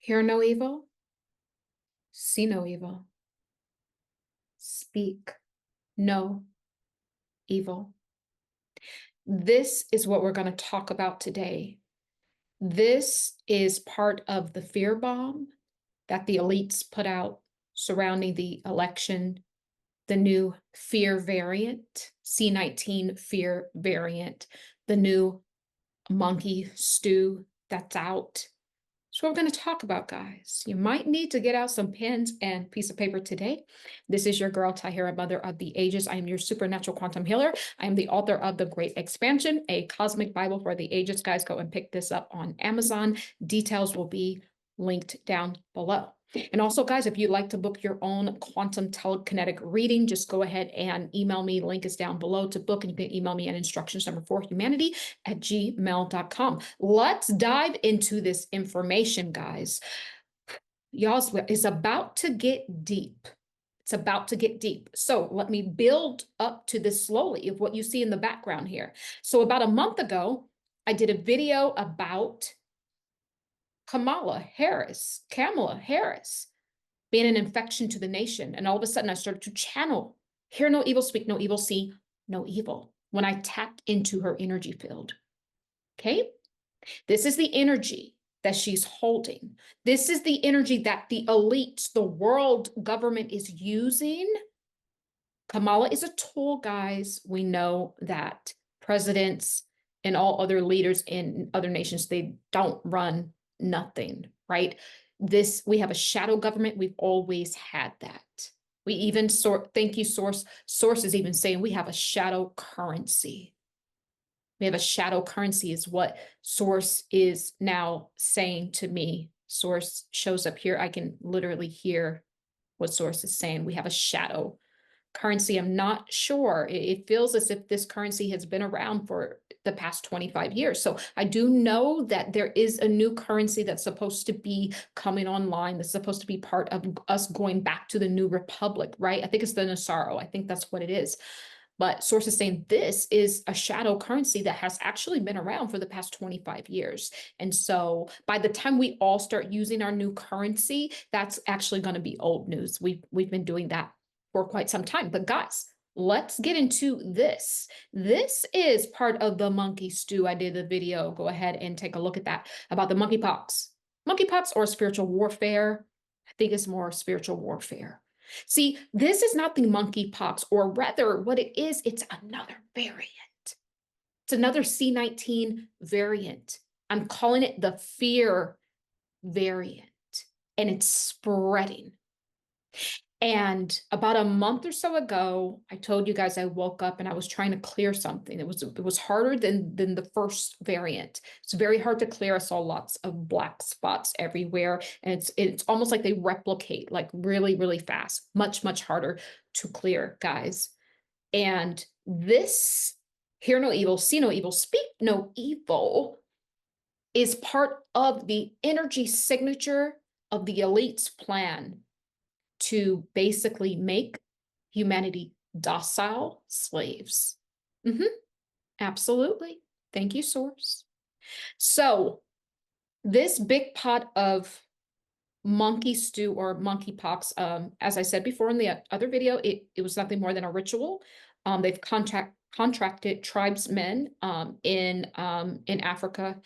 Hear no evil, see no evil, speak no evil. This is what we're going to talk about today. This is part of the fear bomb that the elites put out surrounding the election, the new fear variant, C-19 fear variant, the new monkey stew that's out. So we're going to talk about, guys. You might need to get out some pens and piece of paper today. This is your girl, Tahira, Mother of the Ages. I am your supernatural quantum healer. I am the author of The Great Expansion, a cosmic Bible for the ages. Guys, go and pick this up on Amazon. Details will be linked down below. And also, guys, if you'd like to book your own quantum telekinetic reading, just go ahead and email me. Link is down below to book, and you can email me at instructions4humanity@gmail.com. Let's dive into this information, guys. Y'all, it's about to get deep. It's about to get deep. So let me build up to this slowly of what you see in the background here. So about a month ago, I did a video about Kamala Harris being an infection to the nation. And all of a sudden I started to channel, hear no evil, speak no evil, see no evil, when I tapped into her energy field. Okay? This is the energy that she's holding. This is the energy that the elites, the world government is using. Kamala is a tool, guys. We know that presidents and all other leaders in other nations, they don't run nothing, right? We have a shadow government. We've always had that. We even thank you, Source. Source is even saying we have a shadow currency. We have a shadow currency is what Source is now saying to me. Source shows up here. I can literally hear what Source is saying. We have a shadow currency. I'm not sure. It feels as if this currency has been around for the past 25 years. So I do know that there is a new currency that's supposed to be coming online. That's supposed to be part of us going back to the new republic, right? I think it's the Nasaro. I think that's what it is. But Source is saying this is a shadow currency that has actually been around for the past 25 years. And so by the time we all start using our new currency, that's actually going to be old news. We've been doing that for quite some time. But guys, let's get into this. This is part of the monkey stew. I did a video. Go ahead and take a look at that about the monkeypox. Monkeypox or spiritual warfare. I think it's more spiritual warfare. See, this is not the monkeypox, or rather what it is, it's another variant. It's another C-19 variant. I'm calling it the fear variant, and it's spreading. And about a month or so ago, I told you guys I woke up and I was trying to clear something. It was harder than the first variant. It's very hard to clear. I saw lots of black spots everywhere, and it's almost like they replicate like really, really fast. Much, much harder to clear, guys. And this hear no evil, see no evil, speak no evil is part of the energy signature of the elite's plan to basically make humanity docile slaves. Absolutely. Thank you, Source. So this big pot of monkey stew or monkeypox, as I said before in the other video, it was nothing more than a ritual. They've contracted tribesmen in Africa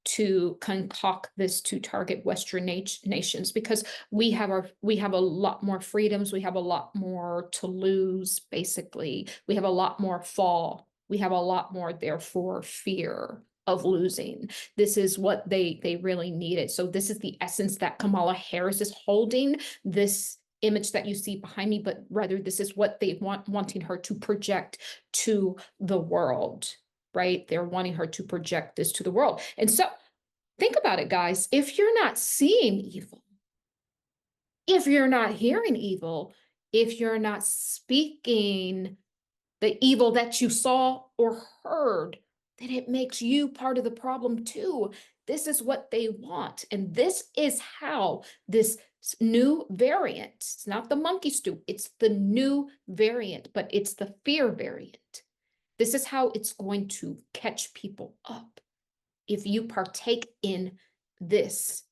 to concoct this to target Western nations, because we have a lot more freedoms, we have a lot more to lose, basically. We have a lot more fall. We have a lot more, therefore, fear of losing. This is what they really needed. So this is the essence that Kamala Harris is holding, this image that you see behind me, but rather this is what they wanting her to project to the world. Right? They're wanting her to project this to the world. And so think about it, guys. If you're not seeing evil, if you're not hearing evil, if you're not speaking the evil that you saw or heard, then it makes you part of the problem too. This is what they want. And this is how this new variant, it's not the monkey stew, it's the new variant, but it's the fear variant. This is how it's going to catch people up if you partake in this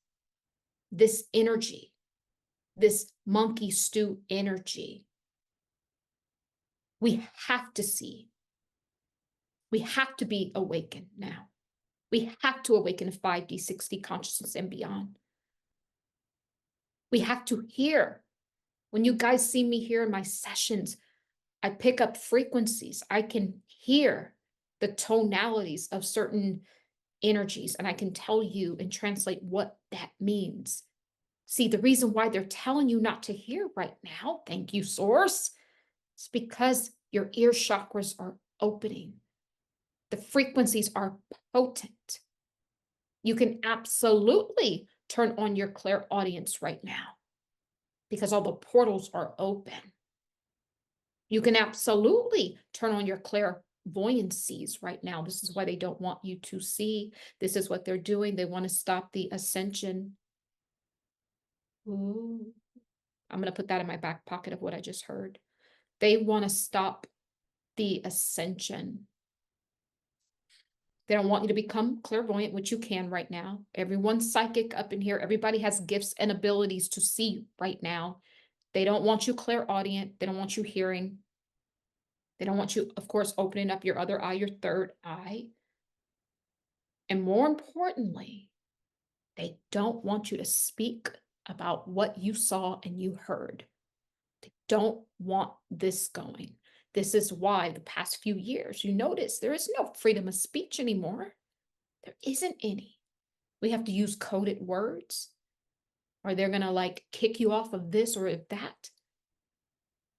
this energy, this monkey stew energy. We have to see. We have to be awakened now. We have to awaken to 5D, 6D consciousness and beyond. We have to hear. When you guys see me here in my sessions, I pick up frequencies. I can hear the tonalities of certain energies, and I can tell you and translate what that means. See, the reason why they're telling you not to hear right now, thank you, Source, is because your ear chakras are opening. The frequencies are potent. You can absolutely turn on your clairaudience right now because all the portals are open. You can absolutely turn on your clairvoyancies right now. This is why they don't want you to see. This is what they're doing. They want to stop the ascension. Ooh. I'm going to put that in my back pocket of what I just heard. They want to stop the ascension. They don't want you to become clairvoyant, which you can right now. Everyone's psychic up in here. Everybody has gifts and abilities to see right now. They don't want you clairaudient. They don't want you hearing. They don't want you, of course, opening up your other eye, your third eye. And more importantly, they don't want you to speak about what you saw and you heard. They don't want this going. This is why the past few years, you notice there is no freedom of speech anymore. There isn't any. We have to use coded words, or they're going to like kick you off of this or that.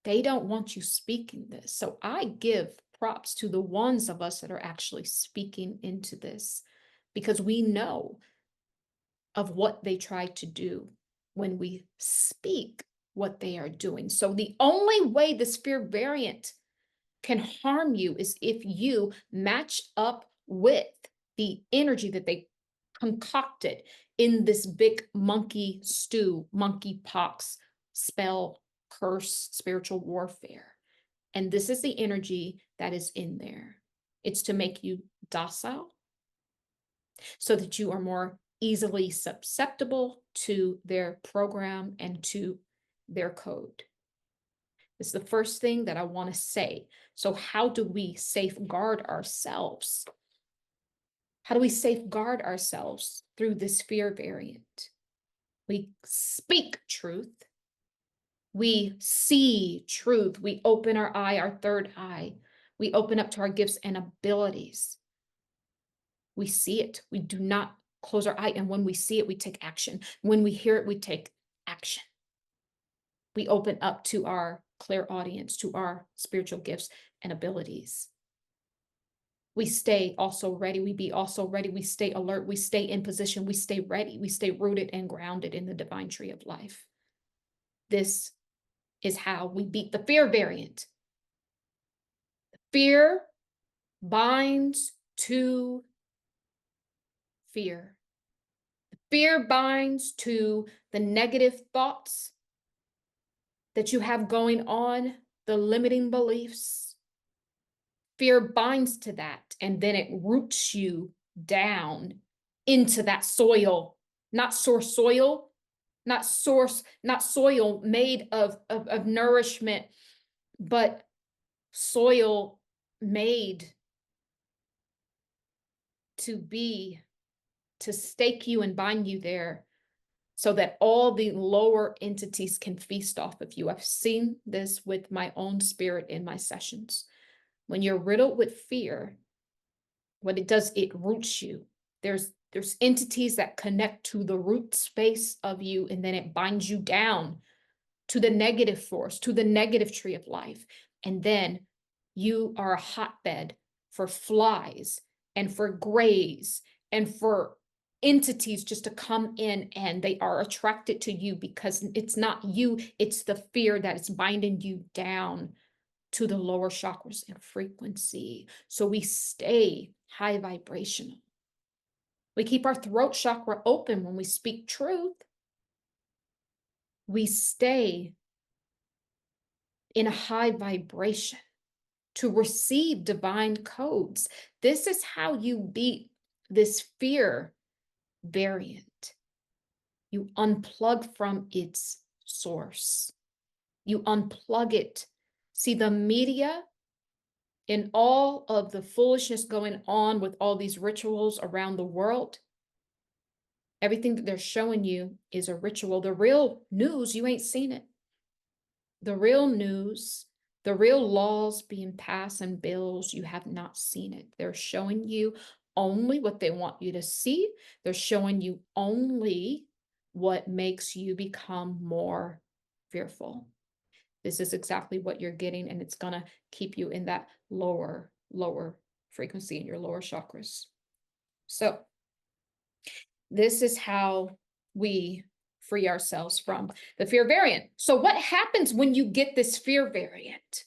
They don't want you speaking this. So I give props to the ones of us that are actually speaking into this, because we know of what they try to do when we speak what they are doing. So the only way the sphere variant can harm you is if you match up with the energy that they concocted in this big monkey stew, monkey pox, spell, curse, spiritual warfare. And this is the energy that is in there. It's to make you docile so that you are more easily susceptible to their program and to their code. This is the first thing that I want to say. So how do we safeguard ourselves? How do we safeguard ourselves through this fear variant? We speak truth. We see truth. We open our eye, our third eye. We open up to our gifts and abilities. We see it. We do not close our eye. And when we see it, we take action. When we hear it, we take action. We open up to our clairaudience, to our spiritual gifts and abilities. We stay also ready. We be also ready. We stay alert. We stay in position. We stay ready. We stay rooted and grounded in the divine tree of life. This is how we beat the fear variant. Fear binds to fear. Fear binds to the negative thoughts that you have going on, the limiting beliefs. Fear binds to that, and then it roots you down into that soil, not source soil, not soil made of nourishment, but soil made to stake you and bind you there so that all the lower entities can feast off of you. I've seen this with my own spirit in my sessions. When you're riddled with fear, what it does, it roots you. There's entities that connect to the root space of you, and then it binds you down to the negative force, to the negative tree of life. And then you are a hotbed for flies and for grays and for entities just to come in, and they are attracted to you because it's not you, it's the fear that is binding you down to the lower chakras and frequency. So we stay high vibrational. We keep our throat chakra open when we speak truth. We stay in a high vibration to receive divine codes. This is how you beat this fear variant. You unplug from its source. You unplug it. See, the media and all of the foolishness going on with all these rituals around the world, everything that they're showing you is a ritual. The real news, you ain't seen it. The real news, the real laws being passed and bills, you have not seen it. They're showing you only what they want you to see. They're showing you only what makes you become more fearful. This is exactly what you're getting, and it's going to keep you in that lower frequency in your lower chakras. So this is how we free ourselves from the fear variant. So what happens when you get this fear variant?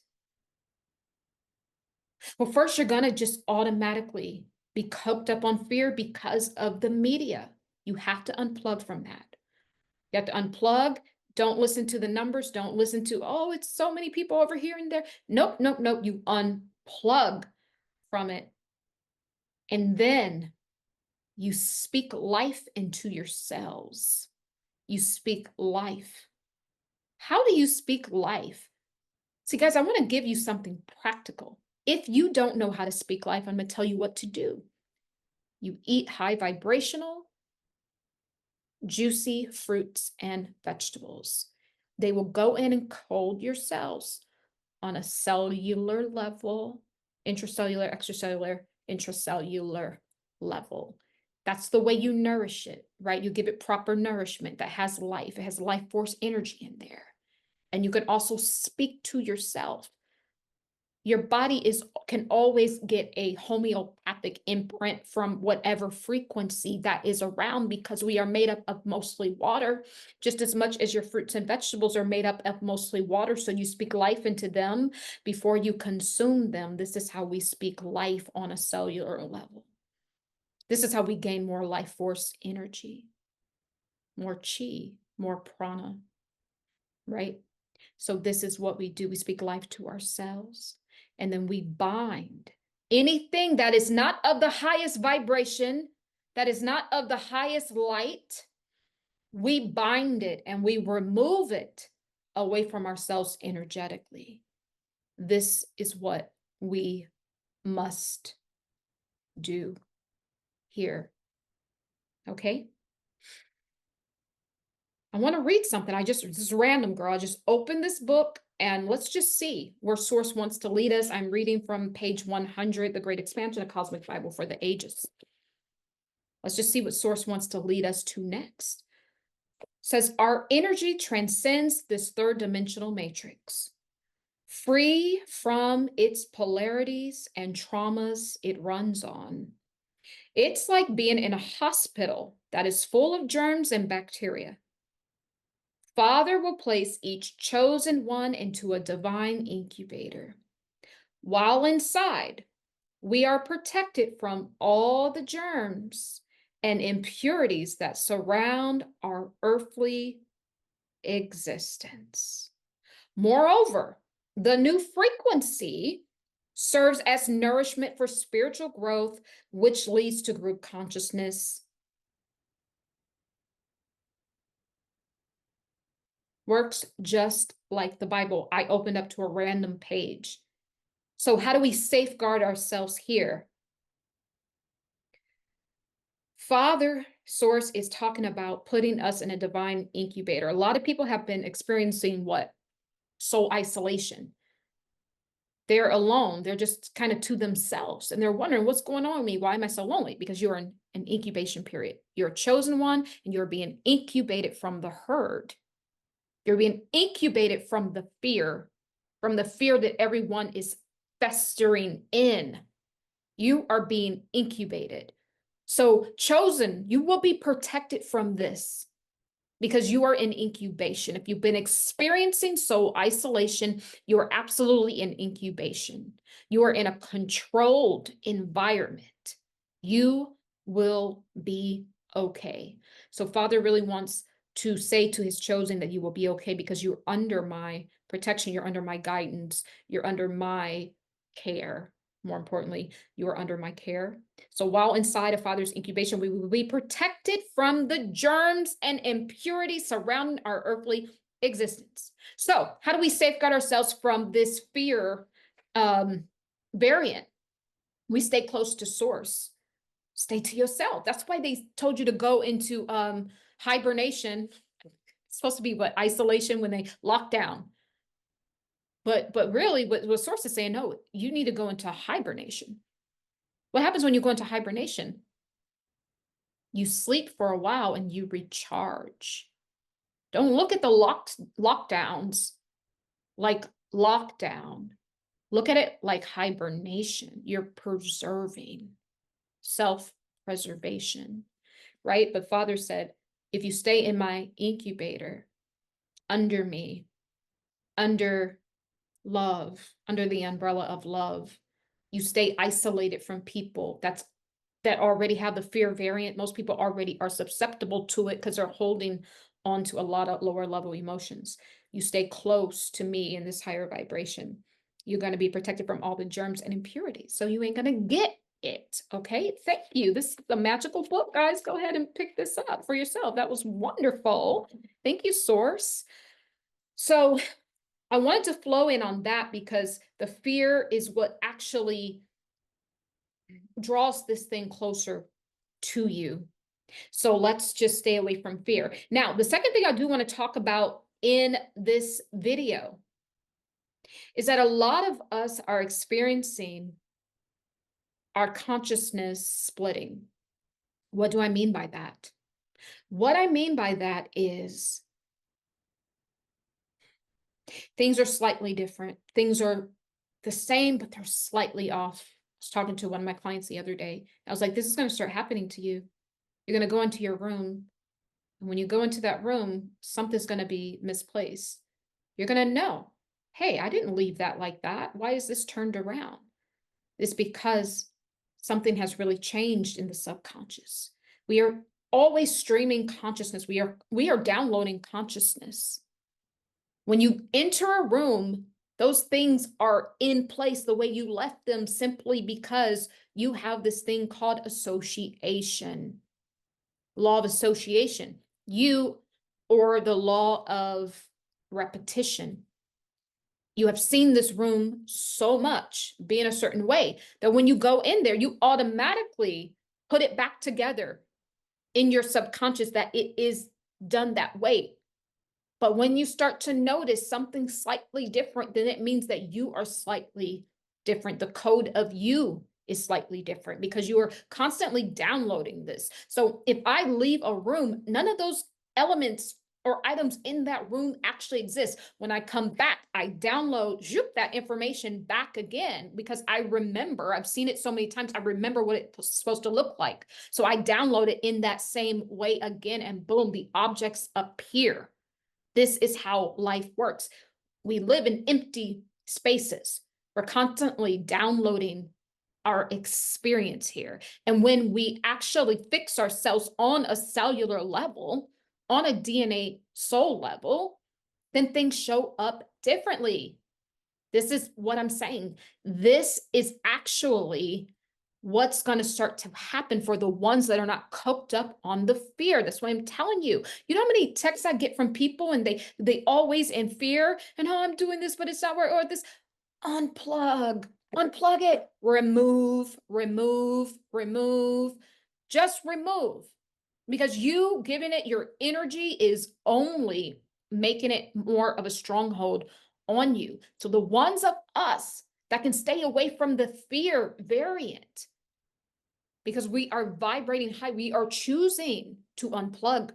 Well, first, you're going to just automatically be coked up on fear because of the media. You have to unplug from that. You have to unplug. Don't listen to the numbers. Don't listen to, oh, it's so many people over here and there. Nope, nope, nope. You unplug from it. And then you speak life into your cells. You speak life. How do you speak life? See, guys, I want to give you something practical. If you don't know how to speak life, I'm going to tell you what to do. You eat high vibrational, juicy fruits and vegetables. They will go in and cold your cells on a cellular level, intracellular, extracellular, intracellular level. That's the way you nourish it, right? You give it proper nourishment that has life. It has life force energy in there. And you can also speak to yourself. Your body can always get a homeopathic imprint from whatever frequency that is around, because we are made up of mostly water, just as much as your fruits and vegetables are made up of mostly water. So you speak life into them before you consume them. This is how we speak life on a cellular level. This is how we gain more life force energy, more chi, more prana, right? So this is what we do. We speak life to ourselves, and then we bind anything that is not of the highest vibration, that is not of the highest light. We bind it and we remove it away from ourselves energetically. This is what we must do here. Okay? I want to read something. This is random, girl. I just opened this book and let's just see where Source wants to lead us. I'm reading from page 100, The Great Expansion, a Cosmic Bible for the Ages. Let's just see what Source wants to lead us to next. It says, our energy transcends this third dimensional matrix. Free from its polarities and traumas it runs on. It's like being in a hospital that is full of germs and bacteria. Father will place each chosen one into a divine incubator. While inside, we are protected from all the germs and impurities that surround our earthly existence. Moreover, the new frequency serves as nourishment for spiritual growth, which leads to group consciousness. Works just like the Bible. I opened up to a random page. So how do we safeguard ourselves here? Father Source is talking about putting us in a divine incubator. A lot of people have been experiencing what? Soul isolation. They're alone. They're just kind of to themselves. And they're wondering, what's going on with me? Why am I so lonely? Because you're in an incubation period. You're a chosen one, and you're being incubated from the herd. You're being incubated from the fear that everyone is festering in. You are being incubated. So chosen, you will be protected from this because you are in incubation. If you've been experiencing soul isolation, you are absolutely in incubation. You are in a controlled environment. You will be okay. So Father really wants to say to his chosen that you will be okay because you're under my protection, you're under my guidance, you're under my care. More importantly, you are under my care. So while inside a father's incubation, we will be protected from the germs and impurities surrounding our earthly existence. So how do we safeguard ourselves from this fear variant? We stay close to source. Stay to yourself. That's why they told you to go into hibernation. It's supposed to be what, isolation, when they lock down. But really, what source is saying, no, you need to go into hibernation. What happens when you go into hibernation? You sleep for a while and you recharge. Don't look at the lockdowns like lockdown. Look at it like hibernation. You're preserving, self-preservation, right? But Father said, if you stay in my incubator, under me, under love, under the umbrella of love, you stay isolated from people that already have the fear variant. Most people already are susceptible to it because they're holding on to a lot of lower level emotions. You stay close to me in this higher vibration. You're going to be protected from all the germs and impurities. So you ain't going to get it. Okay. Thank you. This is a magical book, guys. Go ahead and pick this up for yourself. That was wonderful. Thank you, Source. So I wanted to flow in on that because the fear is what actually draws this thing closer to you. So let's just stay away from fear. Now, the second thing I do want to talk about in this video is that a lot of us are experiencing our consciousness splitting. What do I mean by that? What I mean by that is things are slightly different. Things are the same, but they're slightly off. I was talking to one of my clients the other day. I was like, this is going to start happening to you. You're going to go into your room. And when you go into that room, something's going to be misplaced. You're going to know, hey, I didn't leave that like that. Why is this turned around? It's because something has really changed in the subconscious. We are always streaming consciousness. We are downloading consciousness. When you enter a room, those things are in place the way you left them simply because you have this thing called association. Law of association. Or the law of repetition. You have seen this room so much be in a certain way that when you go in there, you automatically put it back together in your subconscious that it is done that way. But when you start to notice something slightly different, then it means that you are slightly different. The code of you is slightly different because you are constantly downloading this. So if I leave a room, none of those elements or items in that room actually exist. When I come back, I download that information back again because I remember, I've seen it so many times, I remember what it's supposed to look like. So I download it in that same way again, and boom, the objects appear. This is how life works. We live in empty spaces. We're constantly downloading our experience here. And when we actually fix ourselves on a cellular level, on a DNA soul level, then things show up differently. This is what I'm saying. This is actually what's going to start to happen for the ones that are not coked up on the fear. That's why I'm telling you. You know how many texts I get from people and they always in fear and, oh, I'm doing this, but it's not working, or this. Unplug it, remove, just remove, because you giving it your energy is only making it more of a stronghold on you. So the ones of us that can stay away from the fear variant, because we are vibrating high, we are choosing to unplug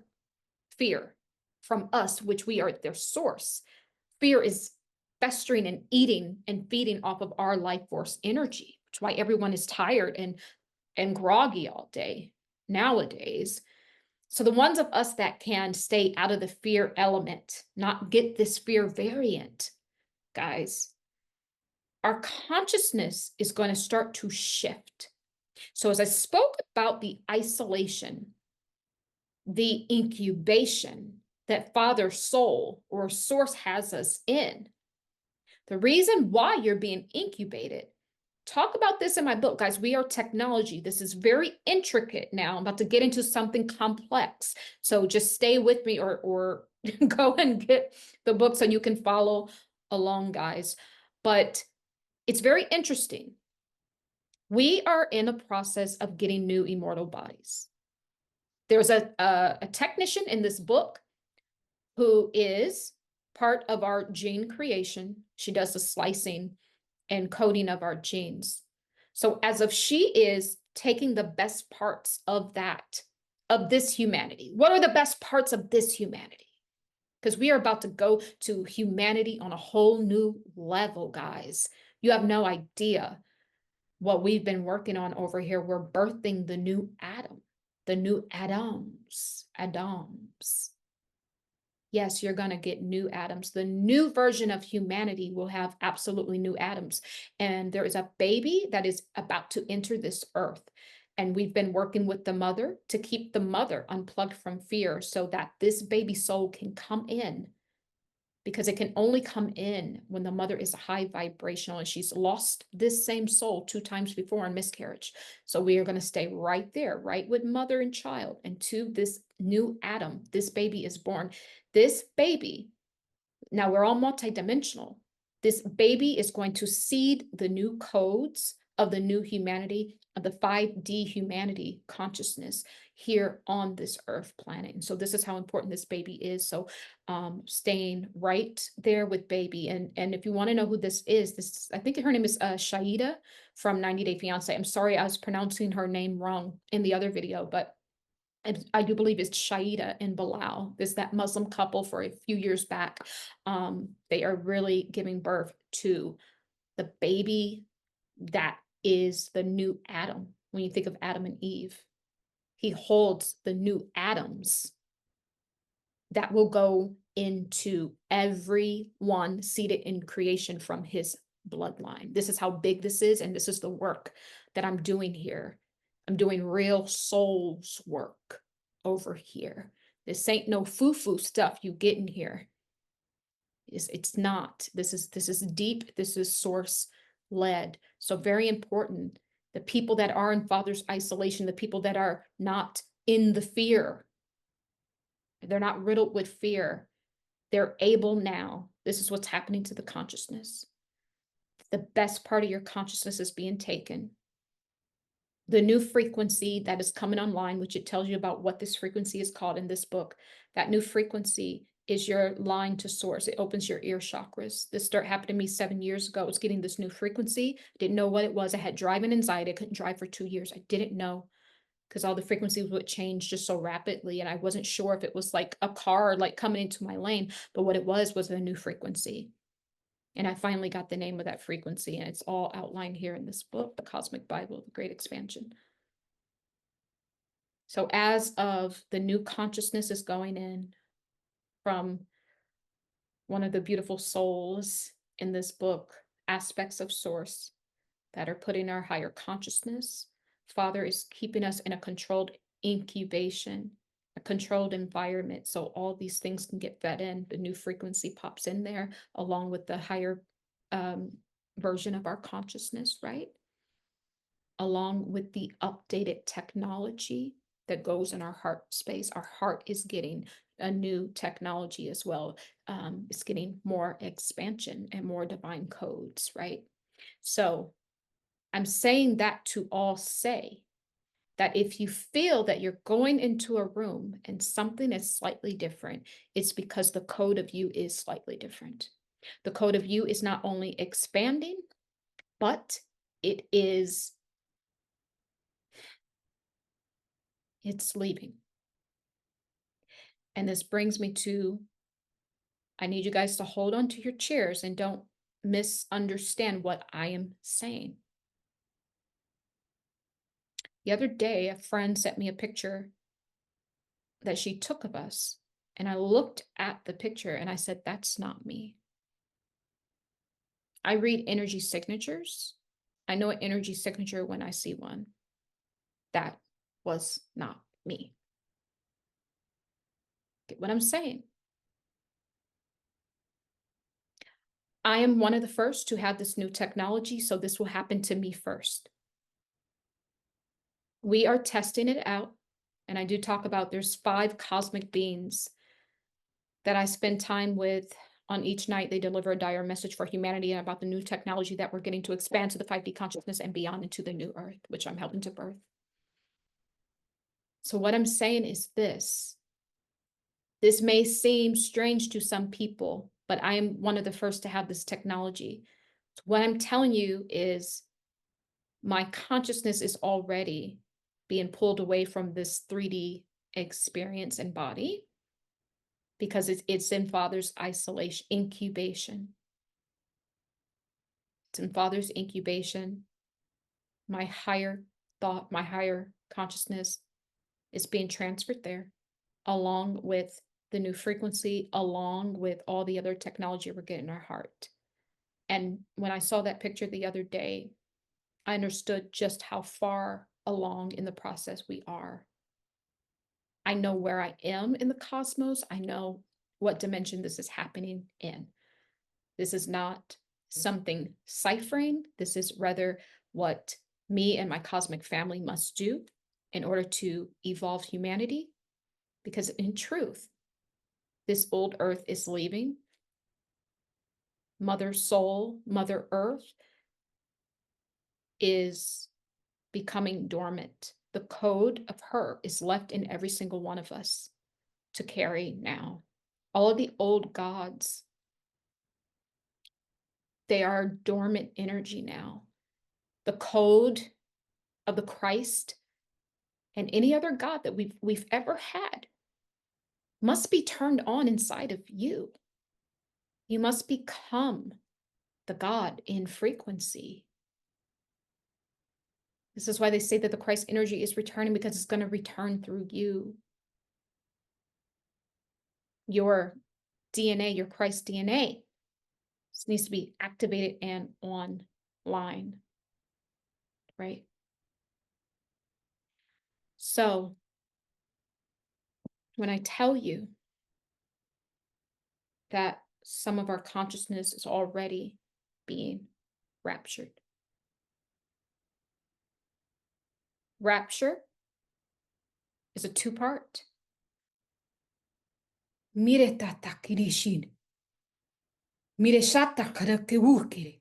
fear from us, which we are their source. Fear is festering and eating and feeding off of our life force energy, which is why everyone is tired and groggy all day nowadays. So the ones of us that can stay out of the fear element, not get this fear variant, guys, our consciousness is going to start to shift. So as I spoke about the isolation, the incubation that Father Soul or Source has us in, the reason why you're being incubated talk about this in my book, guys. We are technology. This is very intricate now. I'm about to get into something complex. So just stay with me, or go and get the book so you can follow along, guys. But it's very interesting. We are in a process of getting new immortal bodies. There's a technician in this book who is part of our gene creation. She does the slicing and coding of our genes. So as of she is taking the best parts of that, of this humanity. What are the best parts of this humanity? Because we are about to go to humanity on a whole new level, guys. You have no idea what we've been working on over here. We're birthing the new Adam, the new Adams. Yes, you're going to get new atoms. The new version of humanity will have absolutely new atoms. And there is a baby that is about to enter this earth. And we've been working with the mother to keep the mother unplugged from fear so that this baby soul can come in, because it can only come in when the mother is high vibrational, and she's lost this same soul 2 times before in miscarriage. So we are going to stay right there, right with mother and child, and to this new Adam. This baby is born. This baby, now we're all multidimensional. This baby is going to seed the new codes of the new humanity, of the 5D humanity consciousness here on this earth planet. And so this is how important this baby is. So staying right there with baby. And if you want to know who this is, I think her name is Shaida from 90 Day Fiance. I'm sorry, I was pronouncing her name wrong in the other video, but I do believe it's Shaida and Bilal. There's that Muslim couple for a few years back. They are really giving birth to the baby that is the new Adam. When you think of Adam and Eve, he holds the new atoms that will go into everyone seated in creation from his bloodline. This is how big this is, and this is the work that I'm doing here. I'm doing real souls work over here. This ain't no foo-foo stuff you get in here. It's not. This is deep. This is source led. So very important. The people that are in father's isolation, the people that are not in the fear, they're not riddled with fear. They're able now. This is what's happening to the consciousness. The best part of your consciousness is being taken. The new frequency that is coming online, which it tells you about what this frequency is called in this book, that new frequency is your line to source. It opens your ear chakras. This happened to me 7 years ago. I was getting this new frequency. Didn't know what it was. I had driving anxiety. I couldn't drive for 2 years. I didn't know, because all the frequencies would change just so rapidly. And I wasn't sure if it was like a car like coming into my lane, but what it was a new frequency. And I finally got the name of that frequency, and it's all outlined here in this book, The Cosmic Bible, The Great Expansion. So as of the new consciousness is going in from one of the beautiful souls in this book, Aspects of Source, that are putting our higher consciousness. Father is keeping us in a controlled incubation, a controlled environment, so all these things can get fed in. The new frequency pops in there along with the higher version of our consciousness, right? Along with the updated technology that goes in our heart space. Our heart is getting a new technology as well. It's getting more expansion and more divine codes, right? So I'm saying that to all say that if you feel that you're going into a room and something is slightly different, it's because the code of you is slightly different. The code of you is not only expanding, but it's leaving. And this brings me to, I need you guys to hold on to your chairs and don't misunderstand what I am saying. The other day, a friend sent me a picture that she took of us, and I looked at the picture and I said, that's not me. I read energy signatures. I know an energy signature when I see one. That was not me. Get what I'm saying? I am one of the first to have this new technology, so this will happen to me first. We are testing it out, and I do talk about there's 5 cosmic beings that I spend time with on each night. They deliver a dire message for humanity and about the new technology that we're getting to expand to the 5D consciousness and beyond into the new earth, which I'm helping to birth. So what I'm saying is this. This may seem strange to some people, but I am one of the first to have this technology. So what I'm telling you is my consciousness is already being pulled away from this 3D experience and body because it's in Father's isolation, incubation. It's in Father's incubation. My higher thought, my higher consciousness is being transferred there, along with the new frequency, along with all the other technology we're getting in our heart. And when I saw that picture the other day, I understood just how far along in the process we are. I know where I am in the cosmos. I know what dimension this is happening in. This is not something ciphering. This is rather what me and my cosmic family must do in order to evolve humanity. Because in truth, this old earth is leaving. Mother Soul, Mother Earth is becoming dormant. The code of her is left in every single one of us to carry now. All of the old gods, they are dormant energy now. The code of the Christ and any other God that we've ever had must be turned on inside of you. You must become the God in frequency. This is why they say that the Christ energy is returning, because it's going to return through you. Your DNA, your Christ DNA, needs to be activated and online, right? So when I tell you that some of our consciousness is already being raptured, rapture is a 2-part. Mire tata kirishin. Mire shata karake wukiri.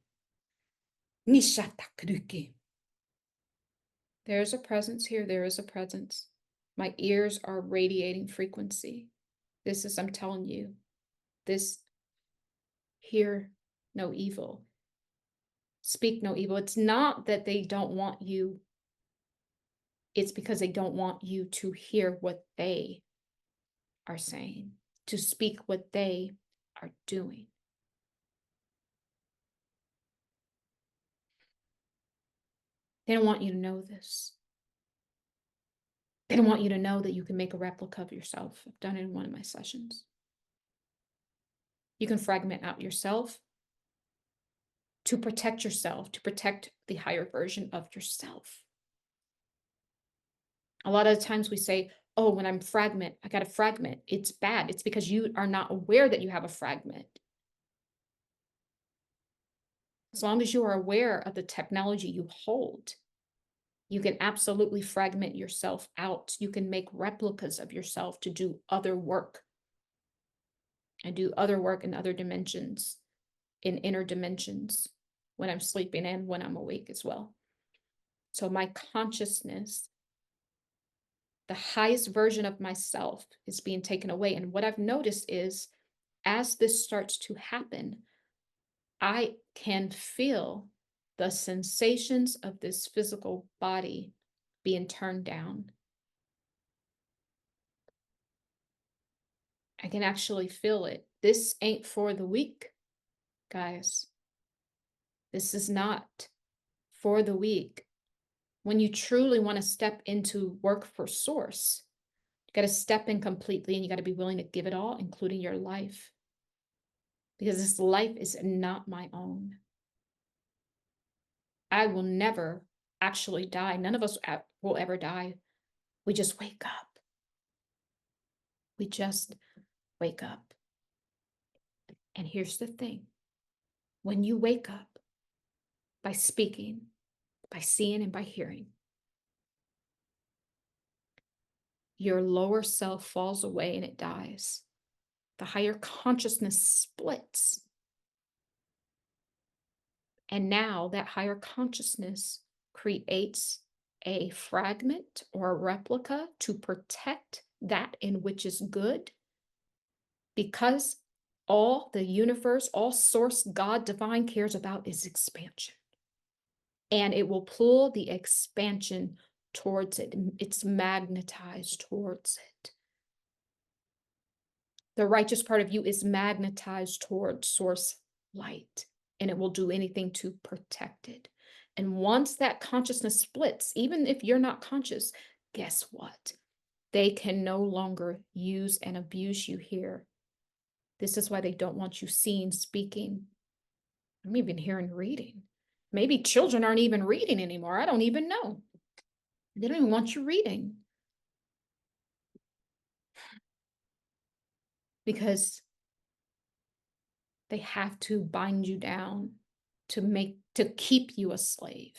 Nishata karuki. There's a presence here. There is a presence. My ears are radiating frequency. This is, I'm telling you, this, hear no evil. Speak no evil. It's not that they don't want you. It's because they don't want you to hear what they are saying, to speak what they are doing. They don't want you to know this. They don't want you to know that you can make a replica of yourself. I've done it in one of my sessions. You can fragment out yourself to protect yourself, to protect the higher version of yourself. A lot of times we say, oh, when I'm fragment, I got a fragment. It's bad. It's because you are not aware that you have a fragment. As long as you are aware of the technology you hold, you can absolutely fragment yourself out. You can make replicas of yourself to do other work. I do other work in other dimensions, in inner dimensions, when I'm sleeping and when I'm awake as well. So my consciousness, the highest version of myself, is being taken away. And what I've noticed is, as this starts to happen, I can feel the sensations of this physical body being turned down. I can actually feel it. This ain't for the weak, guys. This is not for the weak. When you truly want to step into work for source, you got to step in completely, and you got to be willing to give it all, including your life. Because this life is not my own. I will never actually die. None of us will ever die. We just wake up. We just wake up. And here's the thing. when you wake up by speaking, by seeing, and by hearing, your lower self falls away and it dies. The higher consciousness splits. And now that higher consciousness creates a fragment or a replica to protect that in which is good, because all the universe, all source, God, divine cares about is expansion. And it will pull the expansion towards it. It's magnetized towards it. The righteous part of you is magnetized towards source light, and it will do anything to protect it. And once that consciousness splits, even if you're not conscious, guess what? They can no longer use and abuse you here. This is why they don't want you seeing, speaking. I'm even hearing reading. Maybe children aren't even reading anymore. I don't even know. They don't even want you reading. Because they have to bind you down to keep you a slave.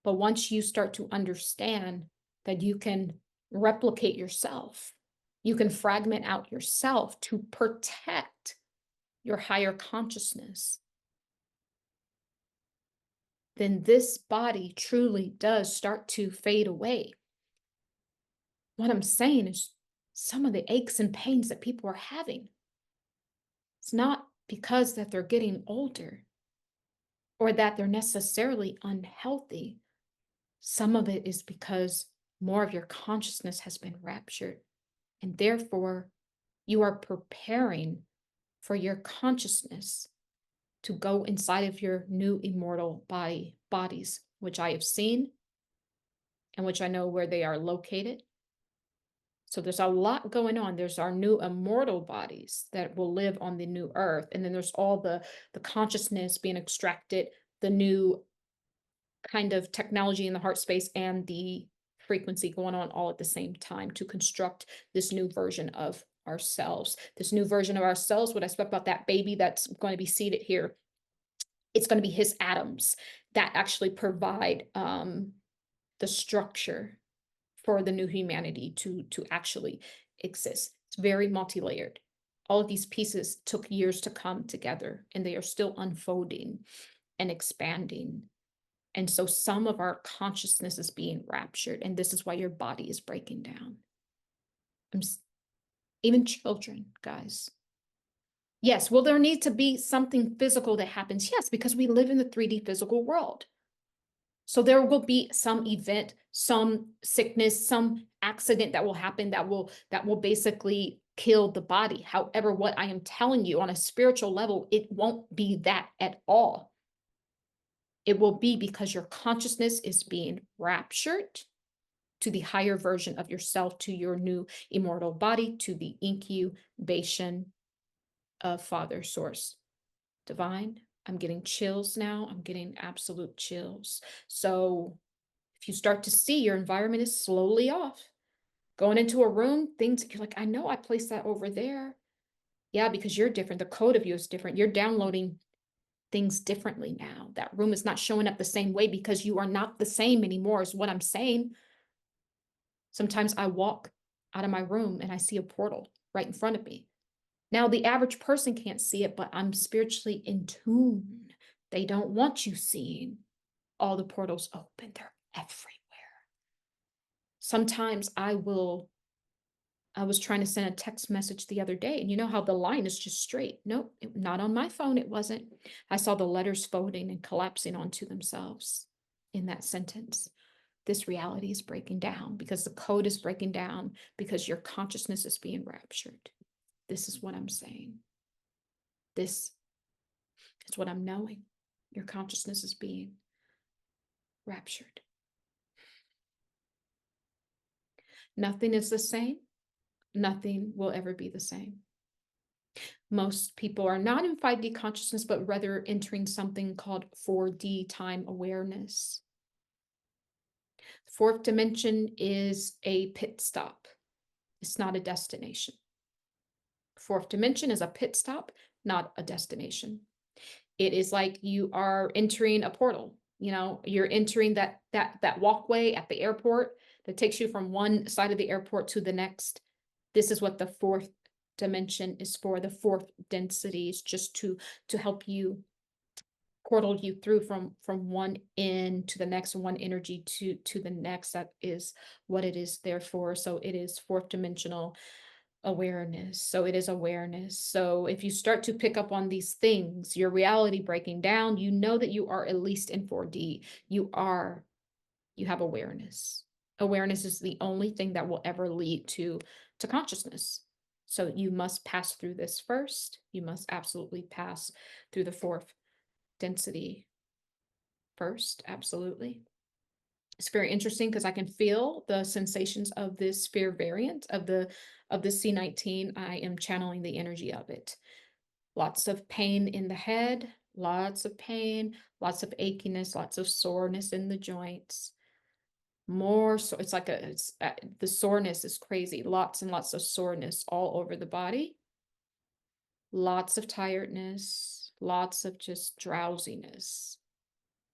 But once you start to understand that you can replicate yourself, you can fragment out yourself to protect your higher consciousness, then this body truly does start to fade away. What I'm saying is some of the aches and pains that people are having, it's not because that they're getting older or that they're necessarily unhealthy. Some of it is because more of your consciousness has been raptured, and therefore you are preparing for your consciousness to go inside of your new immortal bodies, which I have seen and which I know where they are located. So there's a lot going on. There's our new immortal bodies that will live on the new earth. And then there's all the consciousness being extracted, the new kind of technology in the heart space and the frequency going on all at the same time to construct this new version of ourselves. This new version of ourselves, what I spoke about, that baby that's going to be seated here, it's going to be his atoms that actually provide the structure for the new humanity to actually exist. It's very multi-layered. All of these pieces took years to come together, and they are still unfolding and expanding. And so some of our consciousness is being raptured, and this is why your body is breaking down. Even children, guys. Yes, will there need to be something physical that happens? Yes, because we live in the 3D physical world. So there will be some event, some sickness, some accident that will happen that will basically kill the body. However, what I am telling you on a spiritual level, it won't be that at all. It will be because your consciousness is being raptured to the higher version of yourself, to your new immortal body, to the incubation of Father Source Divine. I'm getting chills now. I'm getting absolute chills. So if you start to see your environment is slowly off, going into a room, things you're like, I know I placed that over there. Yeah, because you're different. The code of you is different. You're downloading things differently now. That room is not showing up the same way because you are not the same anymore, is what I'm saying. Sometimes I walk out of my room and I see a portal right in front of me. Now, the average person can't see it, but I'm spiritually in tune. They don't want you seeing all the portals open. They're everywhere. Sometimes I was trying to send a text message the other day, and you know how the line is just straight. Nope, not on my phone, it wasn't. I saw the letters folding and collapsing onto themselves in that sentence. This reality is breaking down because the code is breaking down because your consciousness is being raptured. This is what I'm saying. This is what I'm knowing. Your consciousness is being raptured. Nothing is the same. Nothing will ever be the same. Most people are not in 5D consciousness, but rather entering something called 4D time awareness. The fourth dimension is a pit stop. It's not a destination. Fourth dimension is a pit stop, not a destination. It is like you are entering a portal. You're entering that walkway at the airport that takes you from one side of the airport to the next. This is what the fourth dimension is for. The fourth density is just to help you portal you through from one end to the next, one energy to the next. That is what it is there for. So it is fourth dimensional awareness. So it is awareness. So if you start to pick up on these things, your reality breaking down, you know that you are at least in 4D. You have awareness. Awareness is the only thing that will ever lead to consciousness. So you must pass through this first. You must absolutely pass through the fourth density first. Absolutely. It's very interesting because I can feel the sensations of this sphere variant of the C-19. I am channeling the energy of it. Lots of pain in the head, lots of pain, lots of achiness, lots of soreness in the joints. More so, it's like the soreness is crazy. Lots and lots of soreness all over the body. Lots of tiredness, lots of just drowsiness.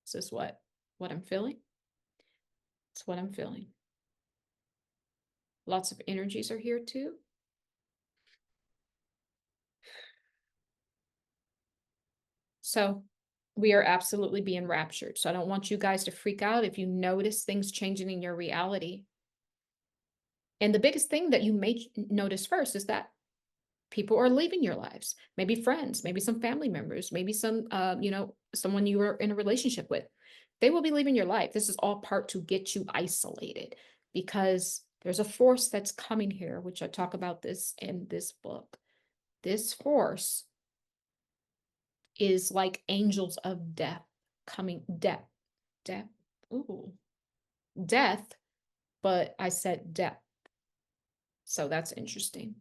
This is what I'm feeling. It's what I'm feeling. Lots of energies are here too. So we are absolutely being raptured. So I don't want you guys to freak out if you notice things changing in your reality. And the biggest thing that you may notice first is that people are leaving your lives. Maybe friends, maybe some family members, maybe some, someone you are in a relationship with. They will be leaving your life. This is all part to get you isolated because there's a force that's coming here, which I talk about this in this book. This force is like angels of death coming, death, ooh, death, but I said death. So that's interesting.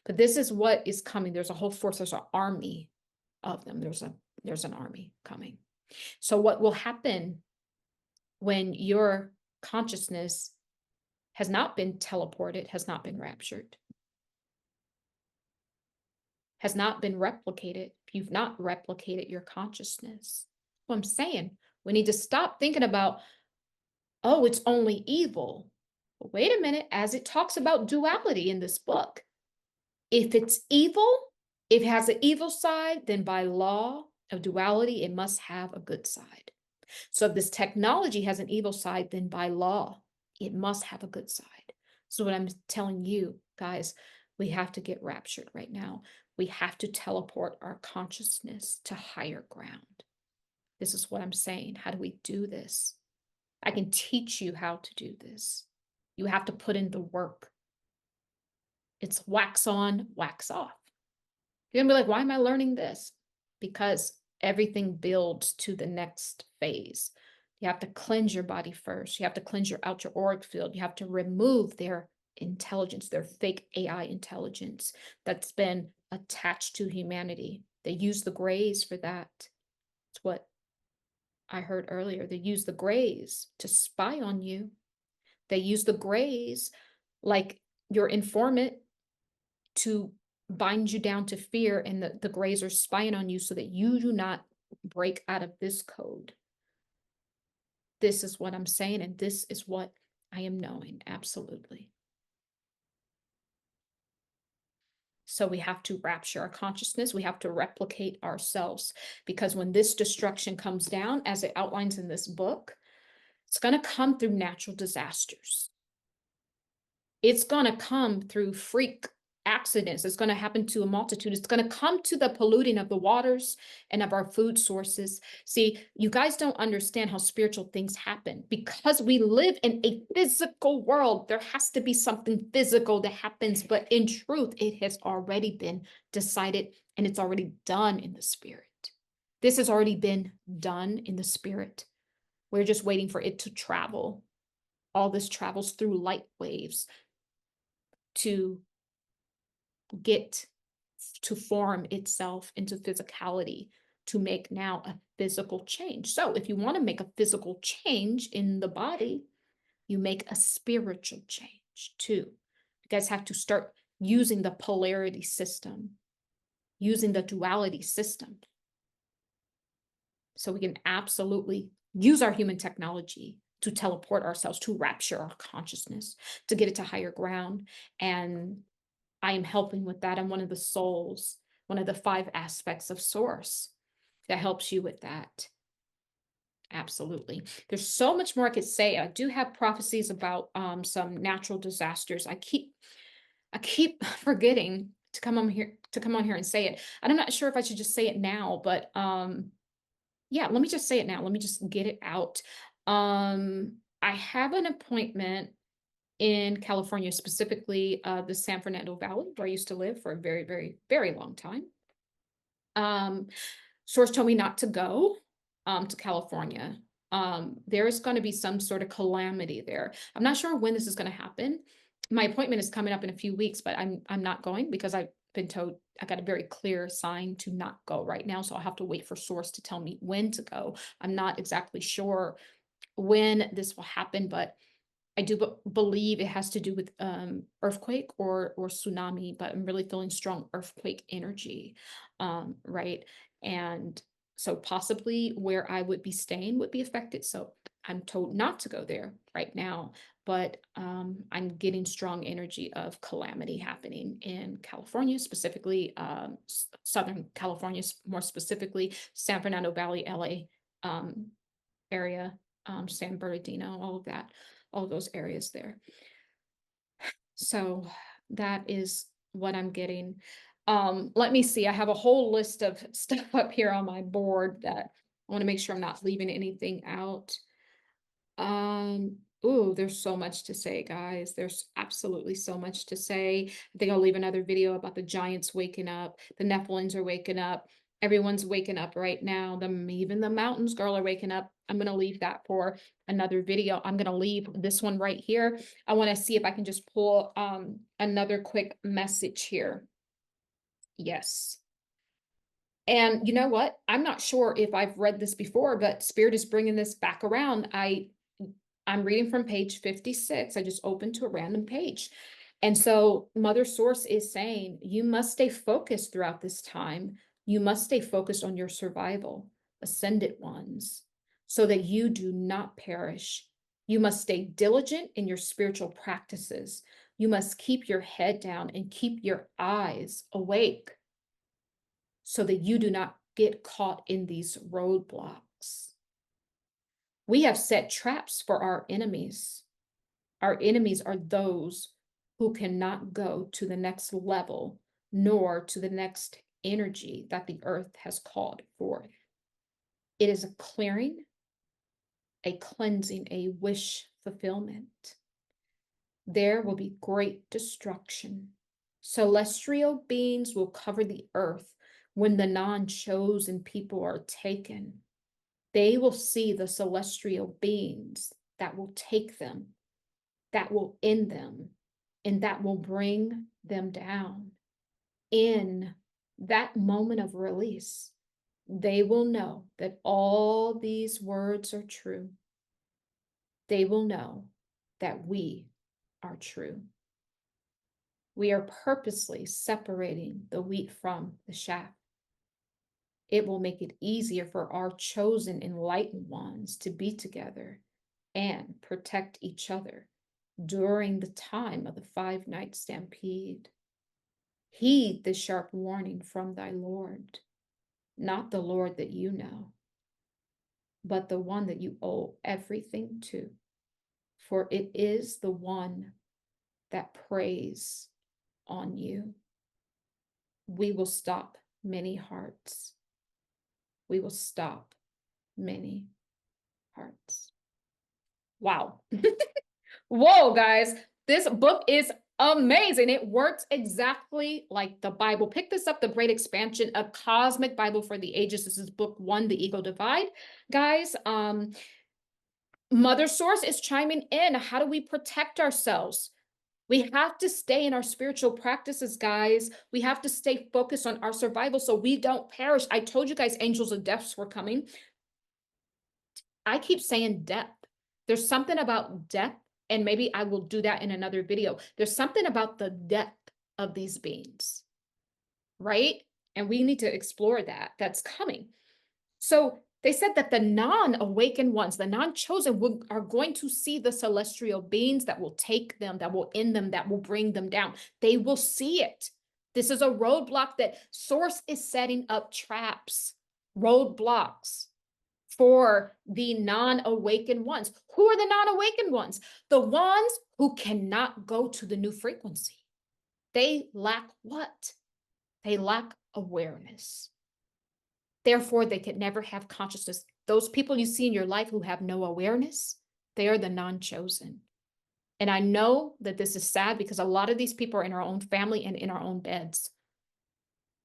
But this is what is coming. There's a whole force, there's an army of them. There's an army coming. So what will happen when your consciousness has not been teleported, has not been raptured, has not been replicated, if you've not replicated your consciousness? What I'm saying, we need to stop thinking about, oh, it's only evil. But wait a minute, as it talks about duality in this book, if it's evil, if it has an evil side, then by law of duality, it must have a good side. So if this technology has an evil side, then by law, it must have a good side. So what I'm telling you, guys, we have to get raptured right now. We have to teleport our consciousness to higher ground. This is what I'm saying. How do we do this? I can teach you how to do this. You have to put in the work. It's wax on, wax off. You're gonna be like, why am I learning this? Because everything builds to the next phase. You have to cleanse your body first. You have to cleanse your outer auric field. You have to remove their intelligence, their fake AI intelligence that's been attached to humanity. They use the grays for that. It's what I heard earlier. They use the grays to spy on you. They use the grays like your informant to bind you down to fear, and the grays are spying on you so that you do not break out of this code. This is what I'm saying, and this is what I am knowing, absolutely. So we have to rapture our consciousness. We have to replicate ourselves, because when this destruction comes down, as it outlines in this book, it's going to come through natural disasters. It's going to come through freak accidents. It's going to happen to a multitude. It's going to come to the polluting of the waters and of our food sources. See, you guys don't understand how spiritual things happen. Because we live in a physical world, there has to be something physical that happens. But in truth, it has already been decided, and it's already done in the spirit. This has already been done in the spirit. We're just waiting for it to travel. All this travels through light waves to get to form itself into physicality, to make now a physical change. So if you want to make a physical change in the body, you make a spiritual change too. You guys have to start using the polarity system, using the duality system. So we can absolutely use our human technology to teleport ourselves, to rapture our consciousness, to get it to higher ground. And I am helping with that. I'm one of the souls, one of the 5 aspects of source that helps you with that. Absolutely. There's so much more I could say. I do have prophecies about some natural disasters. I keep forgetting to come on here and say it. And I'm not sure if I should just say it now, but yeah, let me just say it now. Let me just get it out. I have an appointment in California, specifically the San Fernando Valley, where I used to live for a very, very, very long time. Source told me not to go to California. There's going to be some sort of calamity there. I'm not sure when this is going to happen. My appointment is coming up in a few weeks, but I'm not going because I've been told I got a very clear sign to not go right now. So I'll have to wait for source to tell me when to go. I'm not exactly sure when this will happen, but I do believe it has to do with earthquake or tsunami, but I'm really feeling strong earthquake energy, right? And so possibly where I would be staying would be affected. So I'm told not to go there right now, but I'm getting strong energy of calamity happening in California, specifically Southern California, more specifically San Fernando Valley, LA area, San Bernardino, all of that, all of those areas there. So that is what I'm getting. Let me see. I have a whole list of stuff up here on my board that I want to make sure I'm not leaving anything out. Oh, there's so much to say, guys. There's absolutely so much to say. I think I'll leave another video about the giants waking up. The Nephilims are waking up. Everyone's waking up right now. Even the mountains, girl, are waking up. I'm going to leave that for another video. I'm going to leave this one right here. I want to see if I can just pull another quick message here. Yes. And you know what? I'm not sure if I've read this before, but Spirit is bringing this back around. I'm reading from page 56. I just opened to a random page. And so Mother Source is saying, you must stay focused throughout this time. You must stay focused on your survival, ascended ones, so that you do not perish. You must stay diligent in your spiritual practices. You must keep your head down and keep your eyes awake so that you do not get caught in these roadblocks. We have set traps for our enemies. Our enemies are those who cannot go to the next level, nor to the next energy that the earth has called forth. It is a clearing, a cleansing, a wish fulfillment. There will be great destruction. Celestial beings will cover the earth when the non-chosen people are taken. They will see the celestial beings that will take them, that will end them, and that will bring them down. In that moment of release, they will know that all these words are true. They will know that we are true. We are purposely separating the wheat from the chaff. It will make it easier for our chosen enlightened ones to be together and protect each other during the time of the 5-night stampede. Heed the sharp warning from thy Lord, not the Lord that you know, but the one that you owe everything to, for it is the one that preys on you. We will stop many hearts. We will stop many hearts. Wow. Whoa, guys. This book is amazing. It works exactly like the Bible. Pick this up, The Great Expansion, a cosmic Bible for the ages. This is book 1, The Ego Divide. Guys, Mother Source is chiming in. How do we protect ourselves? We have to stay in our spiritual practices, guys. We have to stay focused on our survival so we don't perish. I told you guys angels of death were coming. I keep saying death. There's something about death, and maybe I will do that in another video. There's something about the death of these beings, right? And we need to explore that. That's coming. So They said that the non-awakened ones, the non-chosen, are going to see the celestial beings that will take them, that will end them, that will bring them down. They will see it. This is a roadblock that Source is setting up traps, roadblocks for the non-awakened ones. Who are the non-awakened ones? The ones who cannot go to the new frequency. They lack what? They lack awareness. Therefore, they could never have consciousness. Those people you see in your life who have no awareness, they are the non-chosen. And I know that this is sad because a lot of these people are in our own family and in our own beds.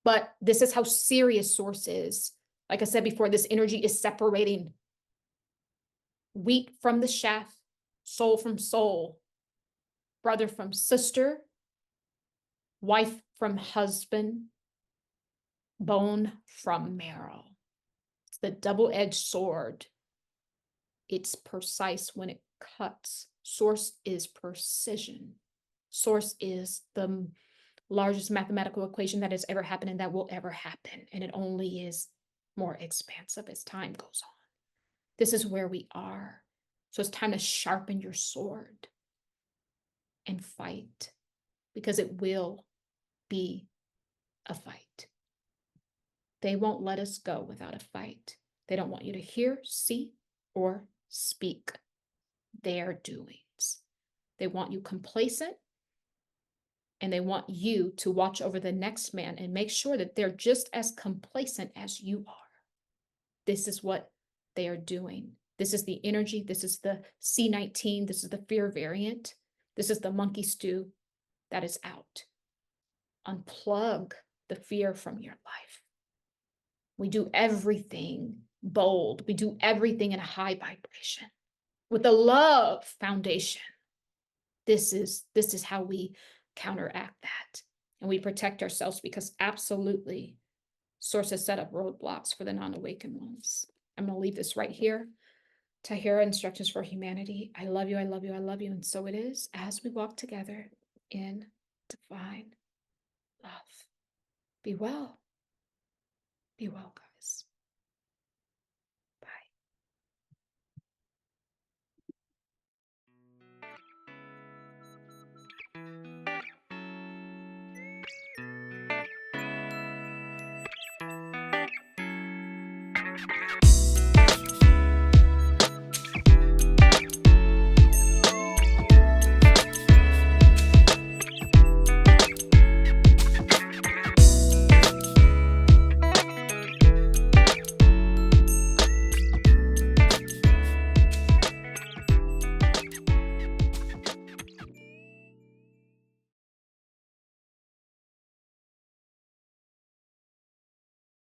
But this is how serious Source is. Like I said before, this energy is separating wheat from the chaff, soul from soul, brother from sister, wife from husband, bone from marrow. It's the double-edged sword. It's precise when it cuts. Source is precision. Source is the largest mathematical equation that has ever happened and that will ever happen. And it only is more expansive as time goes on. This is where we are. So it's time to sharpen your sword and fight, because it will be a fight. They won't let us go without a fight. They don't want you to hear, see, or speak their doings. They want you complacent, and they want you to watch over the next man and make sure that they're just as complacent as you are. This is what they are doing. This is the energy. This is the C-19. This is the fear variant. This is the monkey stew that is out. Unplug the fear from your life. We do everything bold. We do everything in a high vibration with a love foundation. This is how we counteract that. And we protect ourselves, because absolutely Source has set up roadblocks for the non-awakened ones. I'm going to leave this right here. Tahira, Instructions for Humanity. I love you, I love you, I love you. And so it is as we walk together in divine love. Be well. Be well,